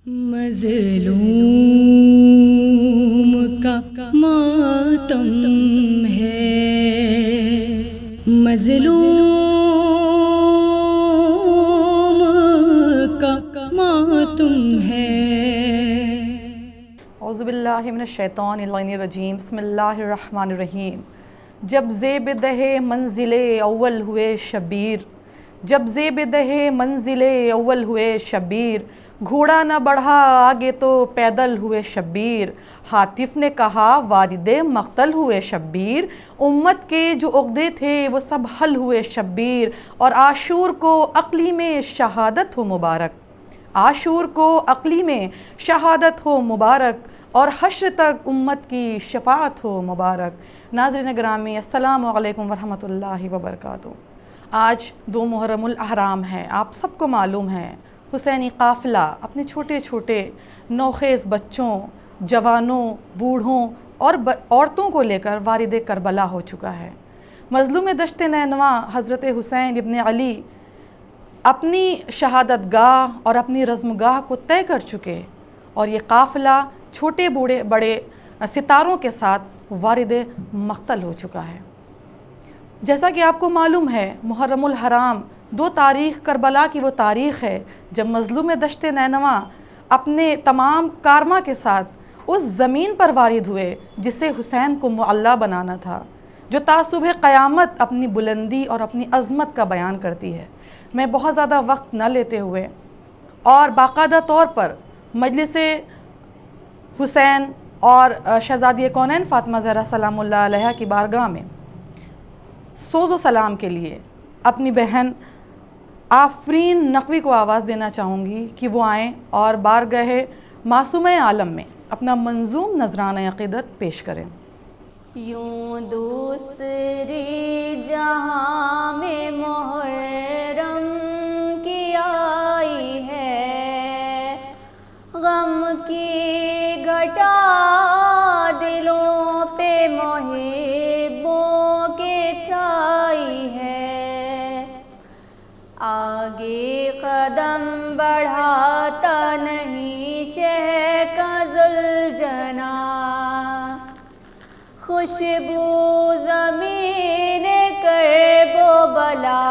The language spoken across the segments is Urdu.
مظلوم کا ماتم ہے، مظلوم کا ماتم ہے۔ اعوذ باللہ من الشیطان الرجیم، بسم اللہ الرحمن الرحیم۔ جب زیب دہ منزل اول ہوئے شبیر، جب زیب دہ منزل اول ہوئے شبیر، گھوڑا نہ بڑھا آگے تو پیدل ہوئے شبیر۔ حاطف نے کہا والد مقتل ہوئے شبیر، امت کے جو عقدے تھے وہ سب حل ہوئے شبیر۔ اور عاشور کو عقلی میں شہادت ہو مبارک، عاشور کو عقلی میں شہادت ہو مبارک، اور حشر تک امت کی شفاعت ہو مبارک۔ ناظرین گرامی، السلام علیکم ورحمۃ اللہ وبرکاتہ۔ آج 2 محرم الاحرام ہے۔ آپ سب کو معلوم ہے حسینی قافلہ اپنے چھوٹے چھوٹے نوخیز بچوں، جوانوں، بوڑھوں اور عورتوں کو لے کر وارد کربلا ہو چکا ہے۔ مظلوم دشت نینوا حضرت حسین ابن علی اپنی شہادت گاہ اور اپنی رزم گاہ کو طے کر چکے، اور یہ قافلہ چھوٹے بڑے ستاروں کے ساتھ وارد مقتل ہو چکا ہے۔ جیسا کہ آپ کو معلوم ہے، محرم الحرام 2 تاریخ کربلا کی وہ تاریخ ہے جب مظلوم دشت نینوا اپنے تمام کارواں کے ساتھ اس زمین پر وارد ہوئے جسے حسین کو معلی بنانا تھا، جو تا صبح قیامت اپنی بلندی اور اپنی عظمت کا بیان کرتی ہے۔ میں بہت زیادہ وقت نہ لیتے ہوئے اور باقاعدہ طور پر مجلس حسین اور شہزادی کونین فاطمہ زہرا سلام اللہ علیہا کی بارگاہ میں سوز و سلام کے لیے اپنی بہن آفرین نقوی کو آواز دینا چاہوں گی کہ وہ آئیں اور بارگاہ معصومہ عالم میں اپنا منظوم نذرانہ عقیدت پیش کریں۔ یوں دوسری جہاں میں محرم کی آئی ہے، غم کی گھٹا دلوں پہ محبوں کے چھائی ہے۔ آگے قدم بڑھاتا نہیں شہ کا ذوالجناح، خوشبو زمین کرب و بلا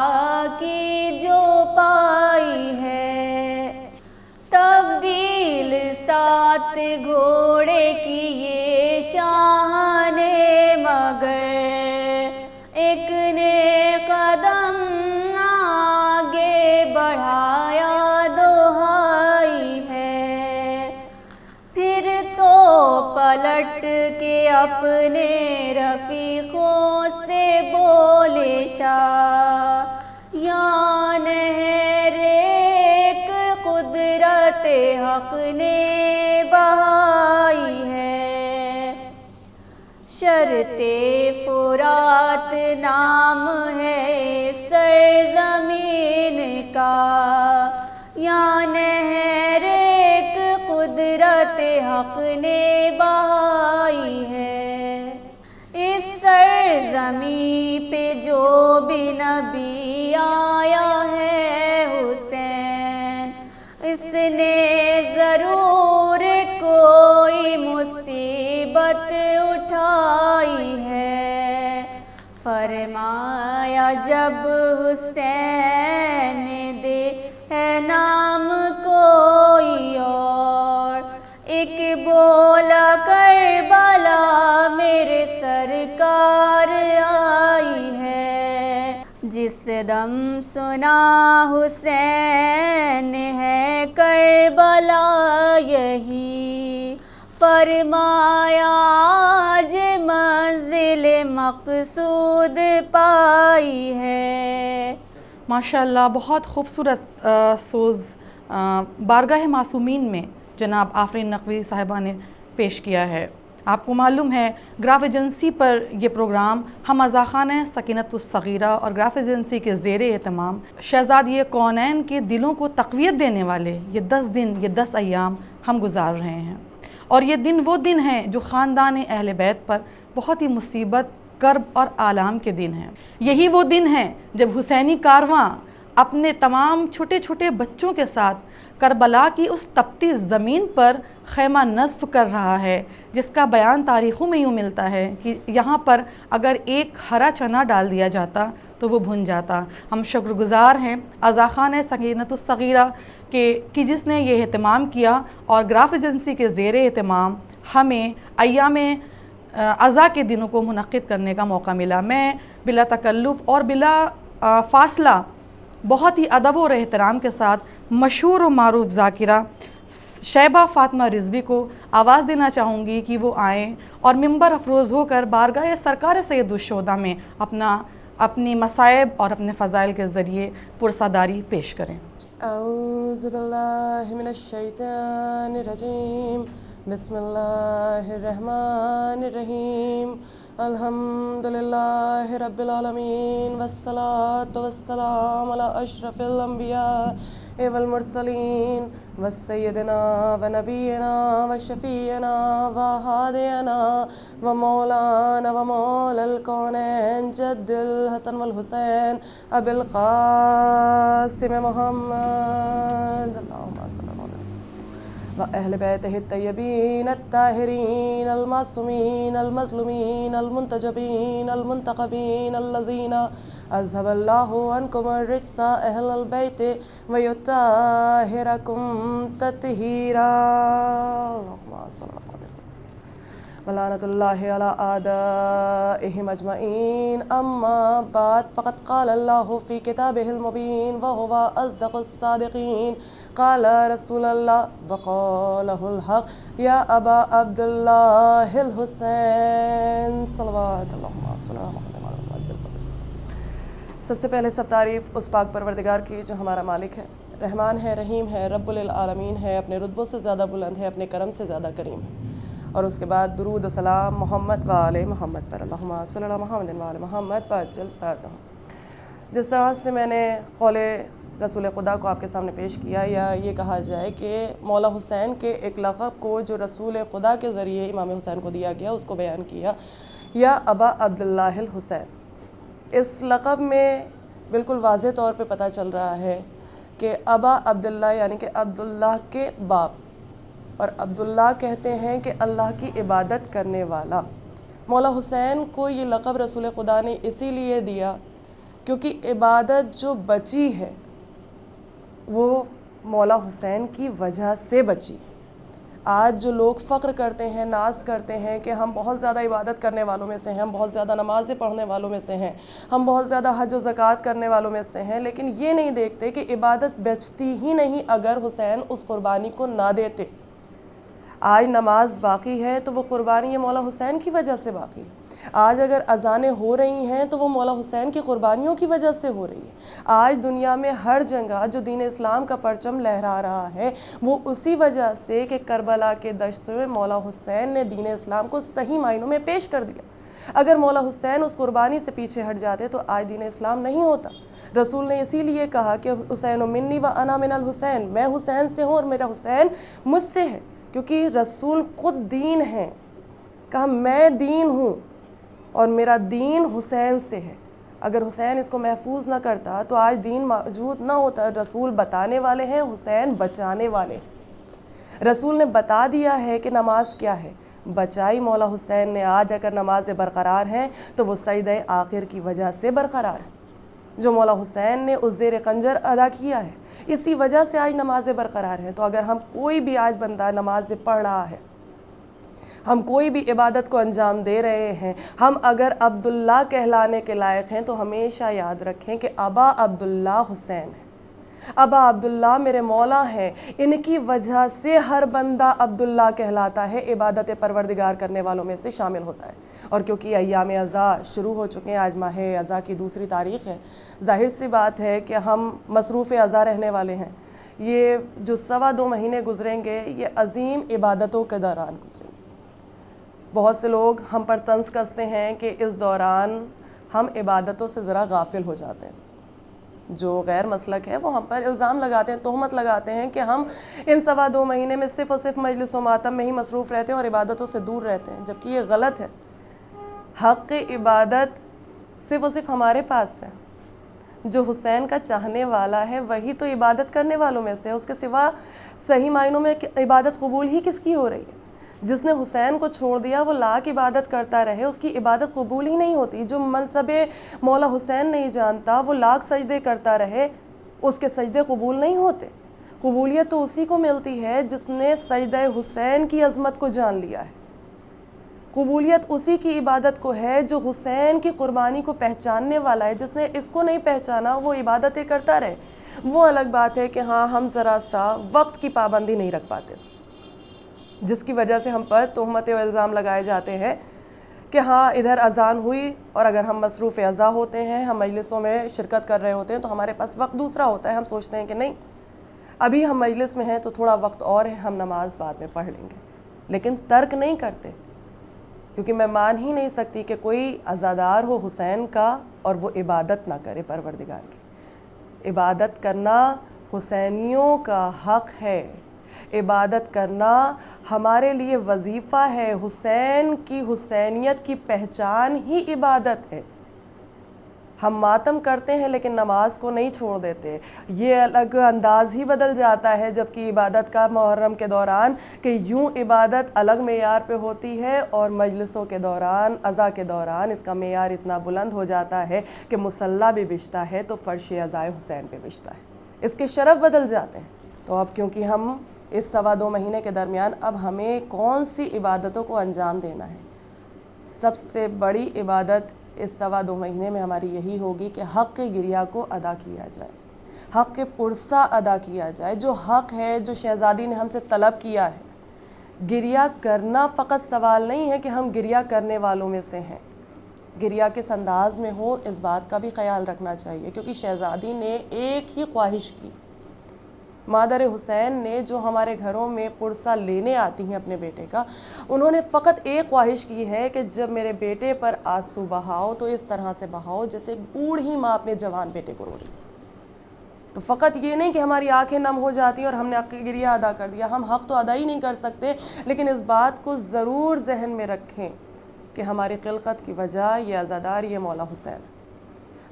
کی جو پائی ہے۔ تبدیل 7 گھوڑے کی یہ شاہان مگر، ایک نے قدم آگے بڑھایا دہائی ہے۔ پھر تو پلٹ کے اپنے رفیقوں سے بولے شاہ، یا نہر ایک قدرت حق نے بہائی ہے۔ شرط فرات نام ہے سرزمین کا، یا نہر ایک قدرت حق نے بہائی ہے۔ اس سرزمین پہ جو بھی نبی آیا ہے حسین، اس نے ضرور کوئی مصیبت اٹھائی ہے۔ فرمایا جب حسین دے ہے نام کوئی اور، ایک بولا کربلا میرے سرکار آئی ہے۔ جس دم سنا حسین ہے کربلا یہی، فرمایا آج منزل مقصود پائی ہے۔ ماشاءاللہ، بہت خوبصورت سوز بارگاہ معصومین میں جناب آفرین نقوی صاحبہ نے پیش کیا ہے۔ آپ کو معلوم ہے گراف ایجنسی پر یہ پروگرام ہم ازاخانہ سکینت الصغیرہ اور گراف ایجنسی کے زیر اہتمام شہزادی کونین کے دلوں کو تقویت دینے والے یہ 10 دن، یہ 10 ایام ہم گزار رہے ہیں۔ اور یہ دن وہ دن ہیں جو خاندان اہل بیت پر بہت ہی مصیبت، کرب اور آلام کے دن ہیں۔ یہی وہ دن ہیں جب حسینی کارواں اپنے تمام چھوٹے چھوٹے بچوں کے ساتھ کربلا کی اس تپتی زمین پر خیمہ نصب کر رہا ہے، جس کا بیان تاریخوں میں یوں ملتا ہے کہ یہاں پر اگر ایک ہرا چنا ڈال دیا جاتا تو وہ بھن جاتا۔ ہم شکر گزار ہیں عزا خانہ سکینۃ الصغیرہ کہ جس نے یہ اہتمام کیا، اور گراف ایجنسی کے زیر اہتمام ہمیں ایام عزا کے دنوں کو منعقد کرنے کا موقع ملا۔ میں بلا تکلف اور بلا فاصلہ بہت ہی ادب اور احترام کے ساتھ مشہور و معروف ذاکرہ شیبہ فاطمہ رضوی کو آواز دینا چاہوں گی کہ وہ آئیں اور ممبر افروز ہو کر بارگاہ سرکار سید الشہداء میں اپنی مصائب اور اپنے فضائل کے ذریعے پرساداری پیش کریں۔ اعوذ باللہ من الشیطان الرجیم، بسم اللہ الرحمن الرحیم، الحمدللہ رب العالمین، والصلاة والسلام علی اشرف الانبیاء والمرسلین، وسیدنا ونبینا وشفیعنا وہادینا ومولانا ومولا الکونین جد الحسن والحسین ابی القاسم محمد اللہم صلی اللہ علیہ وسلم وأهل بيته الطيبين الطاهرين المعصومين المظلومين المنتجبين المنتقبين الذين أذهب الله عنكم الرجس أهل البيت ويطهركم تطهيرا اللهم صل على ولعنة الله على أعدائهم أجمعين، أما بعد فقد قال الله في كتابه المبين وهو أصدق الصادقين، قال رسول الله وقاله الحق يا أبا عبد الله الحسين صلوات اللهم صل على محمد۔ سب سے پہلے سب تعریف اس پاک پروردگار کی جو ہمارا مالک ہے، رحمان ہے، رحیم ہے، رب العالمین ہے، اپنے رتبوں سے زیادہ بلند ہے، اپنے کرم سے زیادہ کریم ہے، اور اس کے بعد درود و سلام محمد و آل محمد پر، اللہم صلی اللہ محمد و آل محمد وعجل فرجہ۔ جس طرح سے میں نے قول رسول خدا کو آپ کے سامنے پیش کیا، یا یہ کہا جائے کہ مولا حسین کے ایک لقب کو جو رسول خدا کے ذریعے امام حسین کو دیا گیا، اس کو بیان کیا، یا ابا عبداللہ الحسین۔ اس لقب میں بالکل واضح طور پہ پتہ چل رہا ہے کہ ابا عبداللہ یعنی کہ عبداللہ کے باپ، اور عبداللہ کہتے ہیں کہ اللہ کی عبادت کرنے والا۔ مولا حسین کو یہ لقب رسول خدا نے اسی لیے دیا کیونکہ عبادت جو بچی ہے وہ مولا حسین کی وجہ سے بچی۔ آج جو لوگ فخر کرتے ہیں، ناز کرتے ہیں کہ ہم بہت زیادہ عبادت کرنے والوں میں سے ہیں، ہم بہت زیادہ نمازیں پڑھنے والوں میں سے ہیں، ہم بہت زیادہ حج و زکوٰۃ کرنے والوں میں سے ہیں، لیکن یہ نہیں دیکھتے کہ عبادت بچتی ہی نہیں اگر حسین اس قربانی کو نہ دیتے۔ آج نماز باقی ہے تو وہ قربانی یہ مولا حسین کی وجہ سے باقی ہے۔ آج اگر اذانیں ہو رہی ہیں تو وہ مولا حسین کی قربانیوں کی وجہ سے ہو رہی ہے۔ آج دنیا میں ہر جگہ جو دین اسلام کا پرچم لہرا رہا ہے وہ اسی وجہ سے کہ کربلا کے دشت میں مولا حسین نے دین اسلام کو صحیح معنوں میں پیش کر دیا۔ اگر مولا حسین اس قربانی سے پیچھے ہٹ جاتے تو آج دین اسلام نہیں ہوتا۔ رسول نے اسی لیے کہا کہ حسین منی و انا من الحسین، میں حسین سے ہوں اور میرا حسین مجھ سے ہے، کیونکہ رسول خود دین ہے۔ کہا میں دین ہوں اور میرا دین حسین سے ہے۔ اگر حسین اس کو محفوظ نہ کرتا تو آج دین موجود نہ ہوتا۔ رسول بتانے والے ہیں، حسین بچانے والے ہیں۔ رسول نے بتا دیا ہے کہ نماز کیا ہے، بچائی مولا حسین نے۔ آج اگر نمازیں برقرار ہیں تو وہ سجدہ آخر کی وجہ سے برقرار ہے، جو مولا حسین نے اس زیر خنجر ادا کیا ہے، اسی وجہ سے آج نمازیں برقرار ہیں۔ تو اگر ہم کوئی بھی آج بندہ نمازیں پڑھ رہا ہے، ہم کوئی بھی عبادت کو انجام دے رہے ہیں، ہم اگر عبداللہ کہلانے کے لائق ہیں تو ہمیشہ یاد رکھیں کہ ابا عبداللہ حسین ہے۔ ابا عبداللہ میرے مولا ہیں، ان کی وجہ سے ہر بندہ عبداللہ کہلاتا ہے، عبادت پروردگار کرنے والوں میں سے شامل ہوتا ہے۔ اور کیونکہ ایام عزا شروع ہو چکے ہیں، آج ماہ عزا کی دوسری تاریخ ہے، ظاہر سی بات ہے کہ ہم مصروف عزا رہنے والے ہیں۔ یہ جو 2.25 مہینے گزریں گے یہ عظیم عبادتوں کے دوران گزریں گے۔ بہت سے لوگ ہم پر طنز کستے ہیں کہ اس دوران ہم عبادتوں سے ذرا غافل ہو جاتے ہیں۔ جو غیر مسلک ہے وہ ہم پر الزام لگاتے ہیں، تہمت لگاتے ہیں کہ ہم ان 2.25 مہینے میں صرف اور صرف مجلس و ماتم میں ہی مصروف رہتے ہیں اور عبادتوں سے دور رہتے ہیں، جبکہ یہ غلط ہے۔ حق عبادت صرف اور صرف ہمارے پاس ہے۔ جو حسین کا چاہنے والا ہے وہی تو عبادت کرنے والوں میں سے ہے، اس کے سوا صحیح معنوں میں عبادت قبول ہی کس کی ہو رہی ہے؟ جس نے حسین کو چھوڑ دیا وہ لاکھ عبادت کرتا رہے، اس کی عبادت قبول ہی نہیں ہوتی۔ جو منصب مولا حسین نہیں جانتا وہ لاکھ سجدے کرتا رہے، اس کے سجدے قبول نہیں ہوتے۔ قبولیت تو اسی کو ملتی ہے جس نے سجدہ حسین کی عظمت کو جان لیا ہے۔ قبولیت اسی کی عبادت کو ہے جو حسین کی قربانی کو پہچاننے والا ہے۔ جس نے اس کو نہیں پہچانا وہ عبادتیں کرتا رہے۔ وہ الگ بات ہے کہ ہاں ہم ذرا سا وقت کی پابندی نہیں رکھ پاتے، جس کی وجہ سے ہم پر تہمتیں و الزام لگائے جاتے ہیں کہ ہاں ادھر اذان ہوئی اور اگر ہم مصروف اذا ہوتے ہیں، ہم مجلسوں میں شرکت کر رہے ہوتے ہیں تو ہمارے پاس وقت دوسرا ہوتا ہے، ہم سوچتے ہیں کہ نہیں ابھی ہم مجلس میں ہیں تو تھوڑا وقت اور ہے، ہم نماز بعد میں پڑھ لیں گے، لیکن ترک نہیں کرتے۔ کیونکہ میں مان ہی نہیں سکتی کہ کوئی عزادار ہو حسین کا اور وہ عبادت نہ کرے پروردگار کی۔ عبادت کرنا حسینیوں کا حق ہے، عبادت کرنا ہمارے لیے وظیفہ ہے۔ حسین کی حسینیت کی پہچان ہی عبادت ہے۔ ہم ماتم کرتے ہیں لیکن نماز کو نہیں چھوڑ دیتے، یہ الگ انداز ہی بدل جاتا ہے، جبکہ عبادت کا محرم کے دوران کہ یوں عبادت الگ معیار پہ ہوتی ہے اور مجلسوں کے دوران عزا کے دوران اس کا معیار اتنا بلند ہو جاتا ہے کہ مصلی بھی بچتا ہے تو فرش عزائے حسین پہ بچتا ہے، اس کے شرف بدل جاتے ہیں۔ تو اب کیونکہ ہم اس 2.25 مہینے کے درمیان اب ہمیں کون سی عبادتوں کو انجام دینا ہے، سب سے بڑی عبادت اس 2.25 مہینے میں ہماری یہی ہوگی کہ حق گریہ کو ادا کیا جائے، حق پرسہ ادا کیا جائے، جو حق ہے جو شہزادی نے ہم سے طلب کیا ہے۔ گریہ کرنا فقط سوال نہیں ہے کہ ہم گریہ کرنے والوں میں سے ہیں، گریہ کس انداز میں ہو اس بات کا بھی خیال رکھنا چاہیے، کیونکہ شہزادی نے ایک ہی خواہش کی۔ مادر حسین نے جو ہمارے گھروں میں پرسہ لینے آتی ہیں اپنے بیٹے کا، انہوں نے فقط ایک خواہش کی ہے کہ جب میرے بیٹے پر آنسو بہاؤ تو اس طرح سے بہاؤ جیسے بوڑھی ماں اپنے جوان بیٹے کو رو رہی۔ تو فقط یہ نہیں کہ ہماری آنکھیں نم ہو جاتی اور ہم نے حق گریہ ادا کر دیا، ہم حق تو ادا ہی نہیں کر سکتے، لیکن اس بات کو ضرور ذہن میں رکھیں کہ ہماری خلقت کی وجہ یہ عزادار یہ مولا حسین۔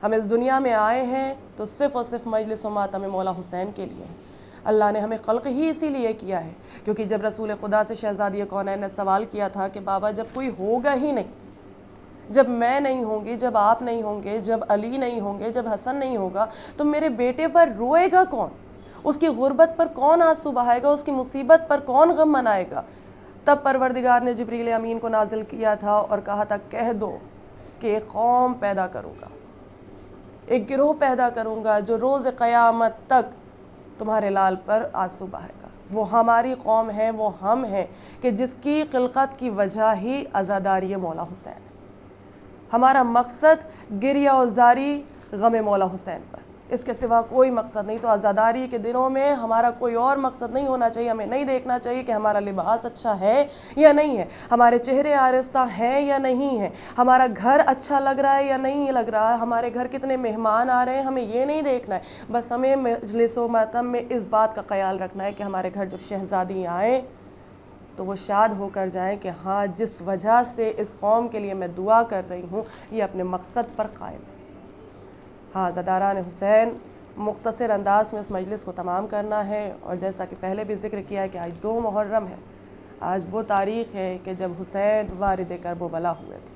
ہم اس دنیا میں آئے ہیں تو صرف اور صرف مجلس و ماتم مولا حسین کے لیے ہیں۔ اللہ نے ہمیں خلق ہی اسی لیے کیا ہے، کیونکہ جب رسول خدا سے شہزادی کونین نے سوال کیا تھا کہ بابا جب کوئی ہوگا ہی نہیں، جب میں نہیں ہوں گی، جب آپ نہیں ہوں گے، جب علی نہیں ہوں گے، جب حسن نہیں ہوگا تو میرے بیٹے پر روئے گا کون؟ اس کی غربت پر کون آنسو بہائے گا؟ اس کی مصیبت پر کون غم منائے گا؟ تب پروردگار نے جبریل امین کو نازل کیا تھا اور کہا تھا کہہ دو کہ ایک قوم پیدا کروں گا، ایک گروہ پیدا کروں گا جو روز قیامت تک تمہارے لال پر آنسو بہائے گا۔ وہ ہماری قوم ہے، وہ ہم ہیں کہ جس کی خلقت کی وجہ ہی عزاداری مولا حسین ہے۔ ہمارا مقصد گریہ و زاری غم مولا حسین پر، اس کے سوا کوئی مقصد نہیں۔ تو عزاداری کے دنوں میں ہمارا کوئی اور مقصد نہیں ہونا چاہیے، ہمیں نہیں دیکھنا چاہیے کہ ہمارا لباس اچھا ہے یا نہیں ہے، ہمارے چہرے آرستہ ہیں یا نہیں ہیں، ہمارا گھر اچھا لگ رہا ہے یا نہیں لگ رہا ہے، ہمارے گھر کتنے مہمان آ رہے ہیں، ہمیں یہ نہیں دیکھنا ہے۔ بس ہمیں مجلس و ماتم میں اس بات کا خیال رکھنا ہے کہ ہمارے گھر جب شہزادی آئیں تو وہ شاد ہو کر جائیں کہ ہاں جس وجہ سے اس قوم کے لیے میں دعا کر رہی ہوں یہ اپنے مقصد پر قائم ہے۔ ہاں عزاداران حسین مختصر انداز میں اس مجلس کو تمام کرنا ہے، اور جیسا کہ پہلے بھی ذکر کیا ہے کہ آج 2 محرم ہے، آج وہ تاریخ ہے کہ جب حسین وارد کرب و بلا ہوئے تھے۔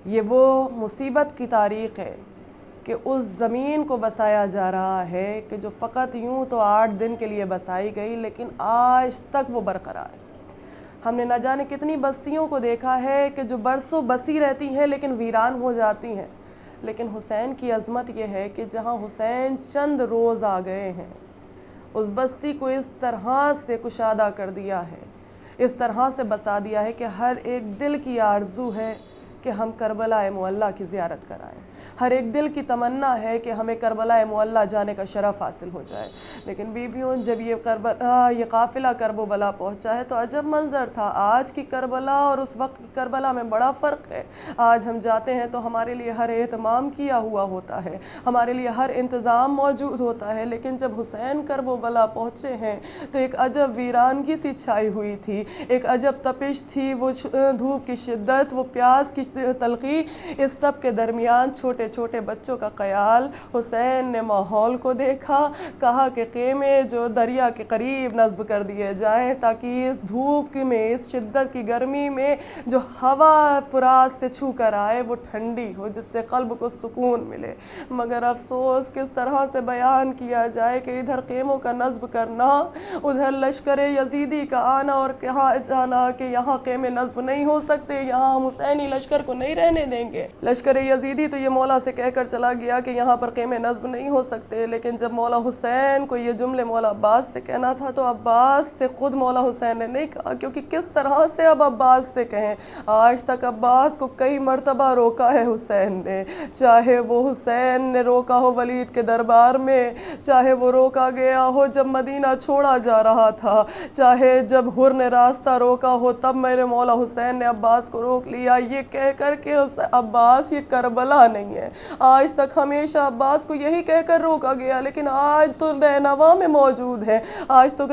یہ وہ مصیبت کی تاریخ ہے کہ اس زمین کو بسایا جا رہا ہے کہ جو فقط یوں تو 8 دن کے لیے بسائی گئی لیکن آج تک وہ برقرار ہے۔ ہم نے نہ جانے کتنی بستیوں کو دیکھا ہے کہ جو برسوں بسی رہتی ہیں لیکن ویران ہو جاتی ہیں، لیکن حسین کی عظمت یہ ہے کہ جہاں حسین چند روز آ گئے ہیں اس بستی کو اس طرح سے کشادہ کر دیا ہے، اس طرح سے بسا دیا ہے کہ ہر ایک دل کی آرزو ہے کہ ہم کربلا معلیٰ کی زیارت کرائیں، ہر ایک دل کی تمنا ہے کہ ہمیں کربلا معلیٰ جانے کا شرف حاصل ہو جائے۔ لیکن بیویوں جب یہ قافلہ کرب و بلا پہنچا ہے تو عجب منظر تھا۔ آج کی کربلا اور اس وقت کی کربلا میں بڑا فرق ہے۔ آج ہم جاتے ہیں تو ہمارے لیے ہر اہتمام کیا ہوا ہوتا ہے، ہمارے لیے ہر انتظام موجود ہوتا ہے، لیکن جب حسین کرب و بلا پہنچے ہیں تو ایک عجب ویرانگی سی چھائی ہوئی تھی، ایک عجب تپش تھی، وہ دھوپ کی شدت، وہ پیاس کی تلقی، اس سب کے درمیان چھوٹے چھوٹے بچوں کا خیال، حسین نے ماحول کو دیکھا، کہا کہ خیمے جو دریا کے قریب نصب کر دیے جائیں تاکہ اس دھوپ میں، اس شدت کی گرمی میں جو ہوا فرات سے چھو کر آئے وہ ٹھنڈی ہو، جس سے قلب کو سکون ملے۔ مگر افسوس کس طرح سے بیان کیا جائے کہ ادھر خیموں کا نصب کرنا، ادھر لشکر یزیدی کا آنا اور کہا جانا کہ یہاں خیمے نصب نہیں ہو سکتے، یہاں ہم حسینی لشکر کو نہیں رہنے دیں گے۔ لشکر یزیدی تو یہ مولا سے کہہ کر چلا گیا کہ یہاں پر خیمے نصب نہیں ہو سکتے، لیکن جب مولا حسین کو یہ جملے مولا عباس سے کہنا تھا تو عباس سے خود مولا حسین نے نہیں کہا، کیونکہ کس طرح سے اب عباس سے کہیں۔ آج تک عباس کو کئی مرتبہ روکا ہے حسین نے، چاہے وہ حسین نے روکا ہو ولید کے دربار میں، چاہے وہ روکا گیا ہو جب مدینہ چھوڑا جا رہا تھا، چاہے جب حر نے راستہ روکا ہو تب میرے مولا حسین نے عباس کو روک لیا، یہ کہہ کر کہ عباس یہ کربلا نہیں ہے۔ آج تک ہمیشہ عباس کو یہی کہہ کر روکا گیا، لیکن آج تو نینوا میں موجود ہے، آج تو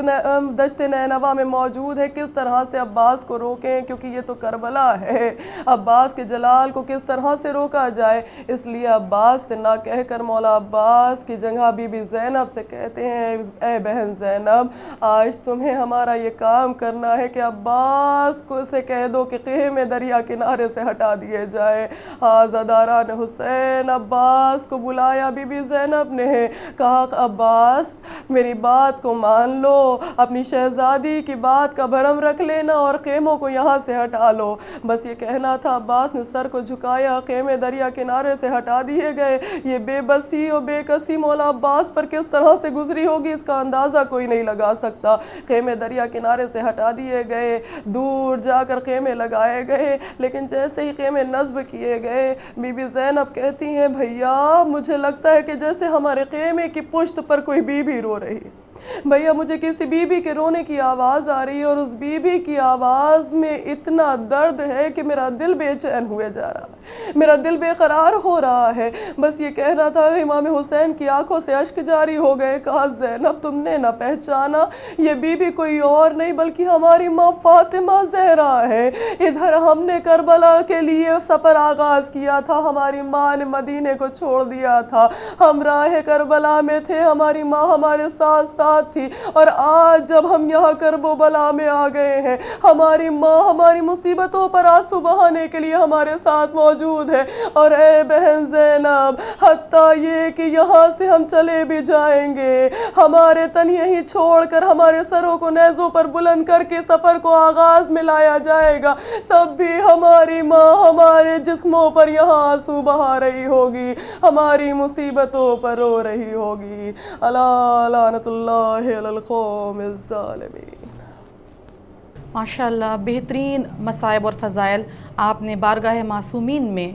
دشت نینوا میں موجود ہے، کس طرح سے عباس کو روکیں، کیونکہ یہ تو کربلا ہے۔ عباس کے جلال کو کس طرح سے روکا جائے، اس لیے عباس سے نہ کہہ کر مولا عباس کی جگہ بی بی زینب سے کہتے ہیں، اے بہن زینب، آج تمہیں ہمارا یہ کام کرنا ہے کہ عباس کو سے کہہ دو کہ خیمے دریا کنارے سے ہٹا دیے جائیں۔ عزاداران حسین عباس کو بلایا، بی بی زینب نے کہا عباس میری بات کو مان لو، اپنی شہزادی کی بات کا بھرم رکھ لینا اور خیموں کو یہاں سے ہٹا لو۔ بس یہ کہنا تھا، عباس نے سر کو جھکایا، خیمے دریا کنارے سے ہٹا دیے گئے۔ یہ بے بسی اور بے کسی مولا عباس پر کس طرح سے گزری ہوگی اس کا اندازہ کوئی نہیں لگا سکتا۔ خیمے دریا کنارے سے ہٹا دیے گئے، دور جا کر خیمے لگائے گئے، لیکن جیسے ہی خیمے نصب کیے گئے، بی بی زینب کہتی ہیں بھیا مجھے لگتا ہے کہ جیسے ہمارے خیمے کی پشت پر کوئی بی بی رو رہی ہے۔ بھیا مجھے کسی بی بی کے رونے کی آواز آ رہی ہے اور اس بی بی کی آواز میں اتنا درد ہے کہ میرا دل بے چین ہوئے جا رہا ہے، میرا دل بے قرار ہو رہا ہے۔ بس یہ کہنا تھا، امام حسین کی آنکھوں سے اشک جاری ہو گئے۔ کہا زینب تم نے نہ پہچانا، یہ بی بی کوئی اور نہیں بلکہ ہماری ماں فاطمہ زہرا ہے۔ ادھر ہم نے کربلا کے لیے سفر آغاز کیا تھا، ہماری ماں نے مدینے کو چھوڑ دیا تھا، ہم راہ کربلا میں تھے، ہماری ماں ہمارے ساتھ ساتھ تھی، اور آج جب ہم یہاں کرب و بلا میں آ گئے ہیں، ہماری ماں ہماری مصیبتوں پر آنسو بہانے کے لیے ہمارے ساتھ موجود ہے۔ اور اے بہن زینب، حتیٰ یہ کہ یہاں سے ہم چلے بھی جائیں گے، ہمارے تن یہیں چھوڑ کر ہمارے سروں کو نیزوں پر بلند کر کے سفر کو آغاز میں لایا جائے گا، تب بھی ہماری ماں ہمارے جسموں پر یہاں آنسو بہا رہی ہوگی، ہماری مصیبتوں پر رو رہی ہوگی۔ الا لعنت اللہ علی القوم الظالمین۔ ماشاءاللہ بہترین مصائب اور فضائل آپ نے بارگاہ معصومین میں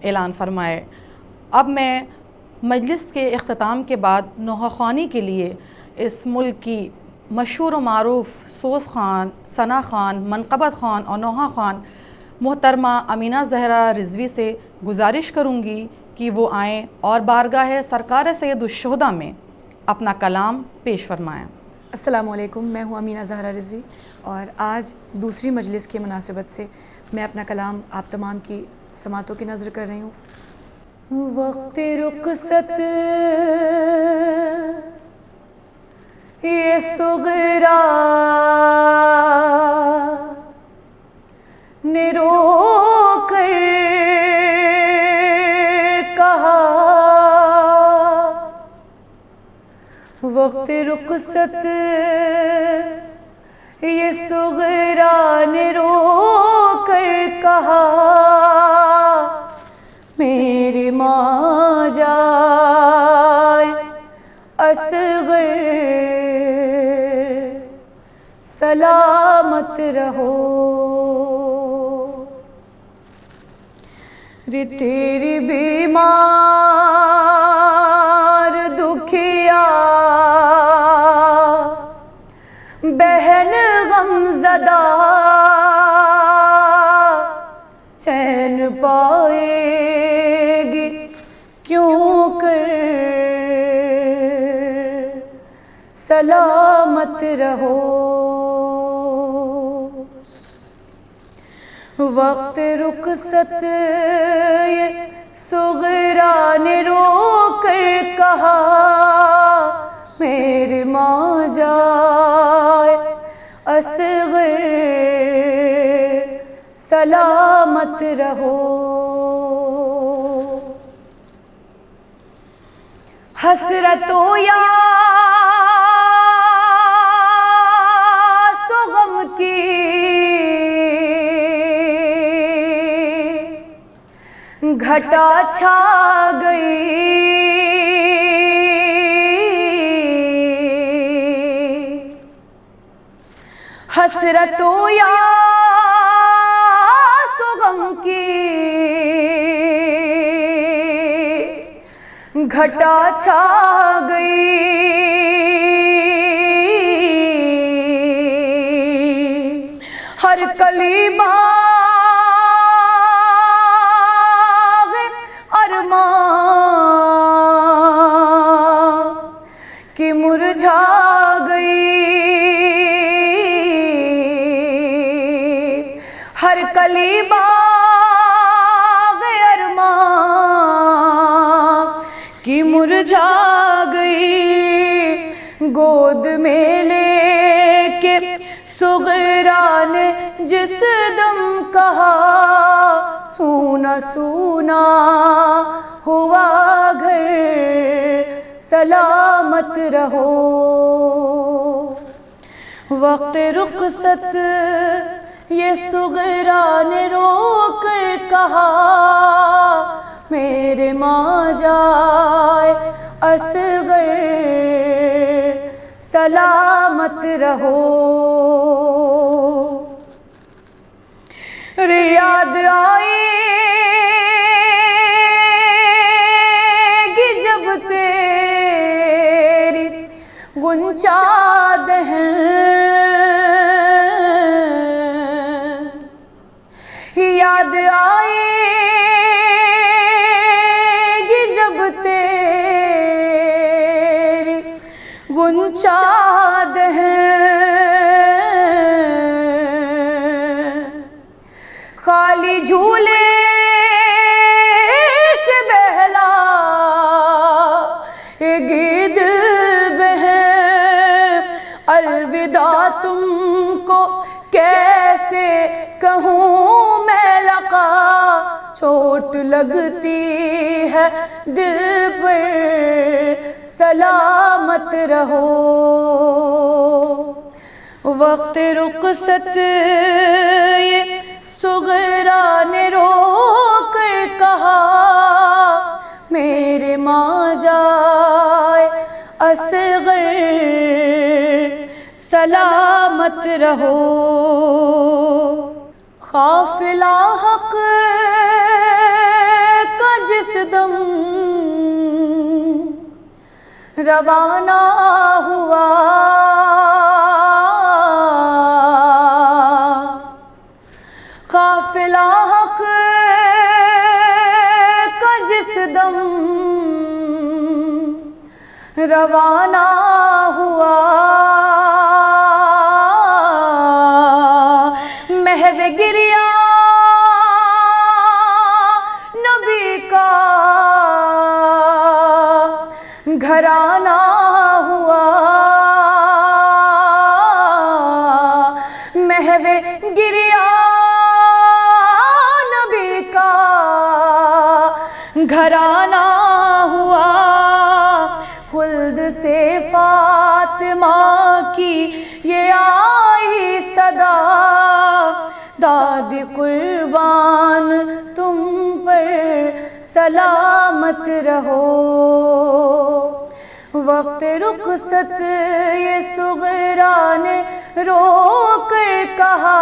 اعلان فرمائے۔ اب میں مجلس کے اختتام کے بعد نوحہ خوانی کے لیے اس ملک کی مشہور و معروف سوز خان، ثنا خان، منقبت خان اور نوحہ خان محترمہ امینہ زہرا رضوی سے گزارش کروں گی کہ وہ آئیں اور بارگاہ سرکار سید الشہداء میں اپنا کلام پیش فرمائیں۔ السلام علیکم، میں ہوں امینہ زہرا رضوی، اور آج دوسری مجلس کی مناسبت سے میں اپنا کلام آپ تمام کی سماعتوں کی نظر کر رہی ہوں۔ وقت رخصت یہ صغرا نے رو کر کہا، وقت رخصت یہ صغرا نے رو کر کہا، میری ماں جائے اصغر سلامت رہو، رے تیری بیمار دکھیا بہن غم زدہ چین پائے گی کیوں کر، سلامت رہو۔ وقت رخصت یہ صغرا نے رو کر کہا میرے ماں جائے اصغر سلامت رہو. حسرت و یا غم کی گھٹا چھا گئی. حسرت و یا غم کی گھٹا چھا گئی. ہر کلی باغ ارماں کی مرجھا گئی. ہر کلی باغ ارماں کی مرجھا گئی. گود میں لے کے صغرا نے جس دم کہا سونا سونا ہوا گھر سلامت رہو. وقت رخصت یہ صغرا نے رو کر کہا میرے ماں جائے اصغر سلامت رہو. یاد آئے گی جب تیری غنچہ دہن. یاد آئے گی جب تیری غنچہ دہن. خالی جھولے سے بہلا گی دل بہن. الوداع تم کو کیسے کہوں میں لقا چوٹ لگتی ہے دل پر سلامت رہو. وقت رخصت یہ صغرا نے رو کر کہا میرے ماں جائے اصغر سلامت رہو. قافلہ حق کا جس دم روانہ ہوا قافلہ حق کا جس دم روانہ ہوا محو گریہ نبی کا گھرانہ ہوا محو گریہ نبی کا گھرانہ ہوا. خلد سے فاطمہ کی یہ آئی صدا داد قربان تم پر سلامت رہو. وقت رخصت یہ صغرا نے رو کر کہا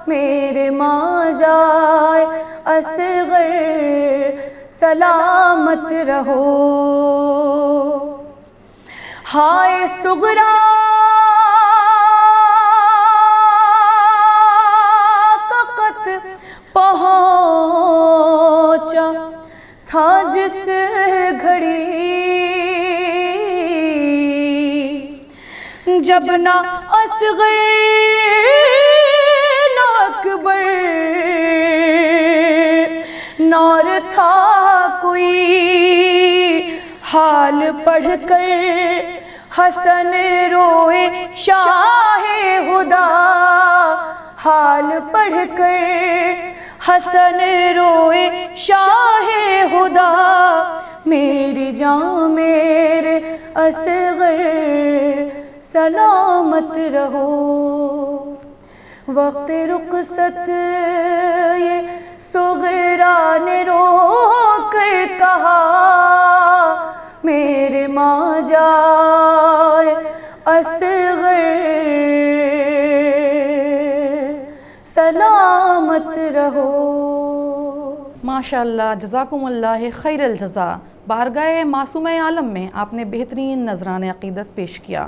میرے ماں جائے اصغر سلامت رہو. ہائے صغرا کا خط پہنچا تھا جس گھڑی جب نہ اصغر نہ اکبر نور تھا کوئی حال پڑھ کر حسن روئے شاہ خدا، حال پڑھ کر حسن روئے شاہ خدا، میری جان میرے اصغر سلامت رہو۔ وقت رخصت یہ صغرا نے رو کر کہا، میرے ماں جائے اصغر سلامت رہو۔ ماشاءاللہ، جزاکم اللہ خیر الجزا۔ بارگاہ معصوم عالم میں آپ نے بہترین نذران عقیدت پیش کیا۔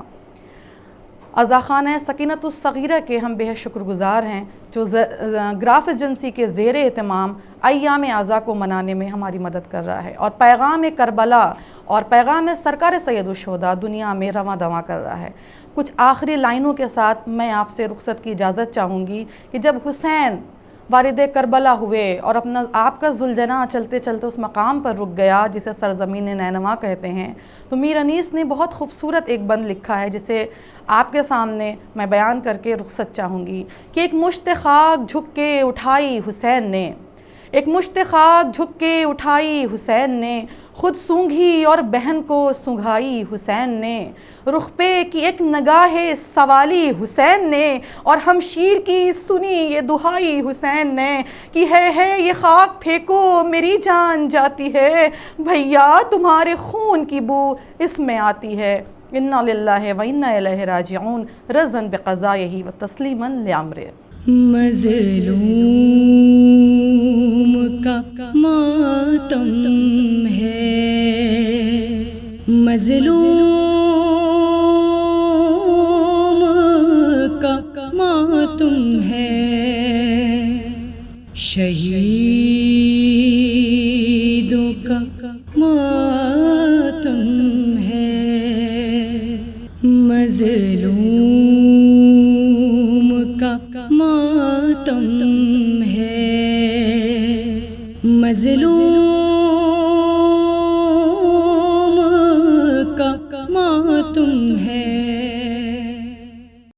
عزا خانہ سکینت الصغیرہ کے ہم بے حد شکر گزار ہیں جو گراف ایجنسی کے زیر اہتمام ایام عزا کو منانے میں ہماری مدد کر رہا ہے، اور پیغام کربلا اور پیغام سرکار سید الشہداء دنیا میں رواں دواں کر رہا ہے۔ کچھ آخری لائنوں کے ساتھ میں آپ سے رخصت کی اجازت چاہوں گی کہ جب حسین والد کربلا ہوئے اور اپنا آپ کا ذوالجناح چلتے چلتے اس مقام پر رک گیا جسے سرزمین نینوا کہتے ہیں، تو میر انیس نے بہت خوبصورت ایک بند لکھا ہے جسے آپ کے سامنے میں بیان کر کے رخصت چاہوں گی کہ ایک مشت خاک جھک کے اٹھائی حسین نے، ایک مشت خاک جھک کے اٹھائی حسین نے، خود سونگھی اور بہن کو سنگھائی حسین نے، رخ پہ کی ایک نگاہ سوالی حسین نے، اور ہمشیر کی سنی یہ دہائی حسین نے کہ ہے یہ خاک پھینکو میری جان جاتی ہے، بھیا تمہارے خون کی بو اس میں آتی ہے۔ انا للہ و انا الیہ راجعون، رضا بقضائہ و تسلیما لامرہ۔ مظلوم کا ماتم ہے، مظلوم کا ماتم ہے، شہیدوں کا ماتم ہے، مظلوم کا ماتم ہے، مظلوم